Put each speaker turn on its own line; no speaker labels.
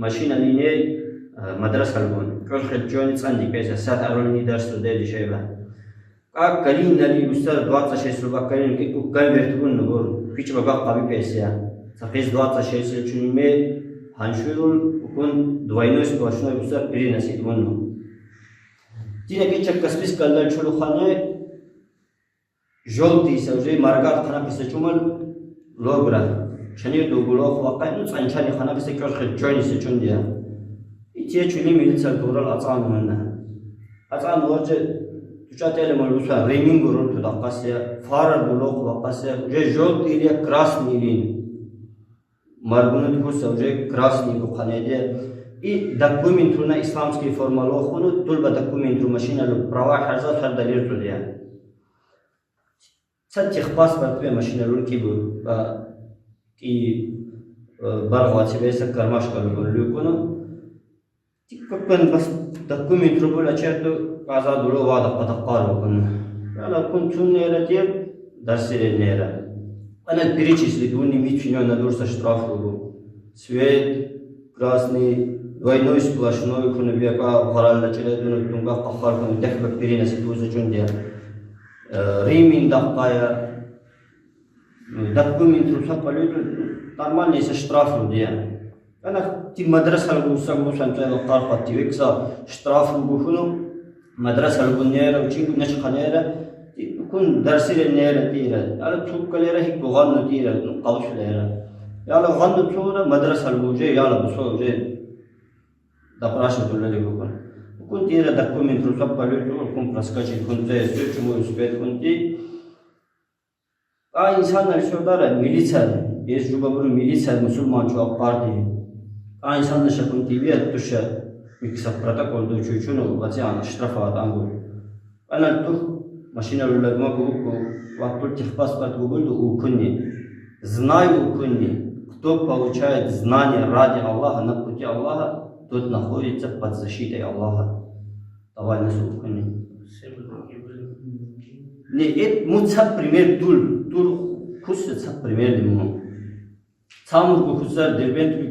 машина линия мадраса лгун. Кол хеджони цанди песа сат аролни дарс дели шеба. Как калин нали устар 26 руба калин ки конверт гун нур. Фич бага qabi песа. Сахиз 26 чунме ханшурул кун двойной сплошной устар переносит гун. Тина кичак каспис калдал чулухане желтый уже маргат хана песа чумал логра. Чани дугулов вакай ну цанчани хана песа кол хеджони се чундия. İtiye çülü militsel doğral açan mınna. Açan orca tüçatele malusa remin gurur tudakasya, farar bulok vakasya, uje jol tiliye krasni lin. Margunut kusa uje krasni bukhanede. I dokumentruna islamski formalo khunu tulba dokumentru mashina lu prava hazar har dalir tudiya. Satih pas batbe mashina lu ki bu ki bargwati besa karmash kalu kunu. Când documentul acesta cazadul o vadă patacarul când ala când tunera tie dar sere nera ana перечисли дуни мичино на дурса штрафу свет красный двойной сплошной кунбека харалла челедуну тунга кахар кун дехба перина ситуza чундия римин дакая документу сапалю нормальный со штрафу дия أنا تي مدرسة الجوسا جوسا أنت القارة تيوكسا شطراف الجوفنو مدرسة الجنيرة وشيء نش خنيرة يكون درسي النيرة تيرة على تشوف كليرة هيك بغنى تيرة نقاش ليرة يلا غنى تشورة مدرسة الجوجي يلا بسوا جي دبراش ولا اللي يكون تيرة دوكيمنت رساب باليو يكون براسكاشي يكون زي سويتش مو يسبت كنتي إنسان الشودارة ميليسا يسجوا بقول ميليسا مسلمان شو أقارتي İnsan da şakun TV tuşa miksa protokol do çuçunu vazian ştrafat angul. Ana tu машина лулagma губку вакпул техпаспорт губул укунни. Знай укунни. Кто получает знания ради Аллаха на пути Аллаха, тот находится под защитой Аллаха. Давай нас укунни. Не это муца пример тур кусса пример лимон. Самур кусса дербент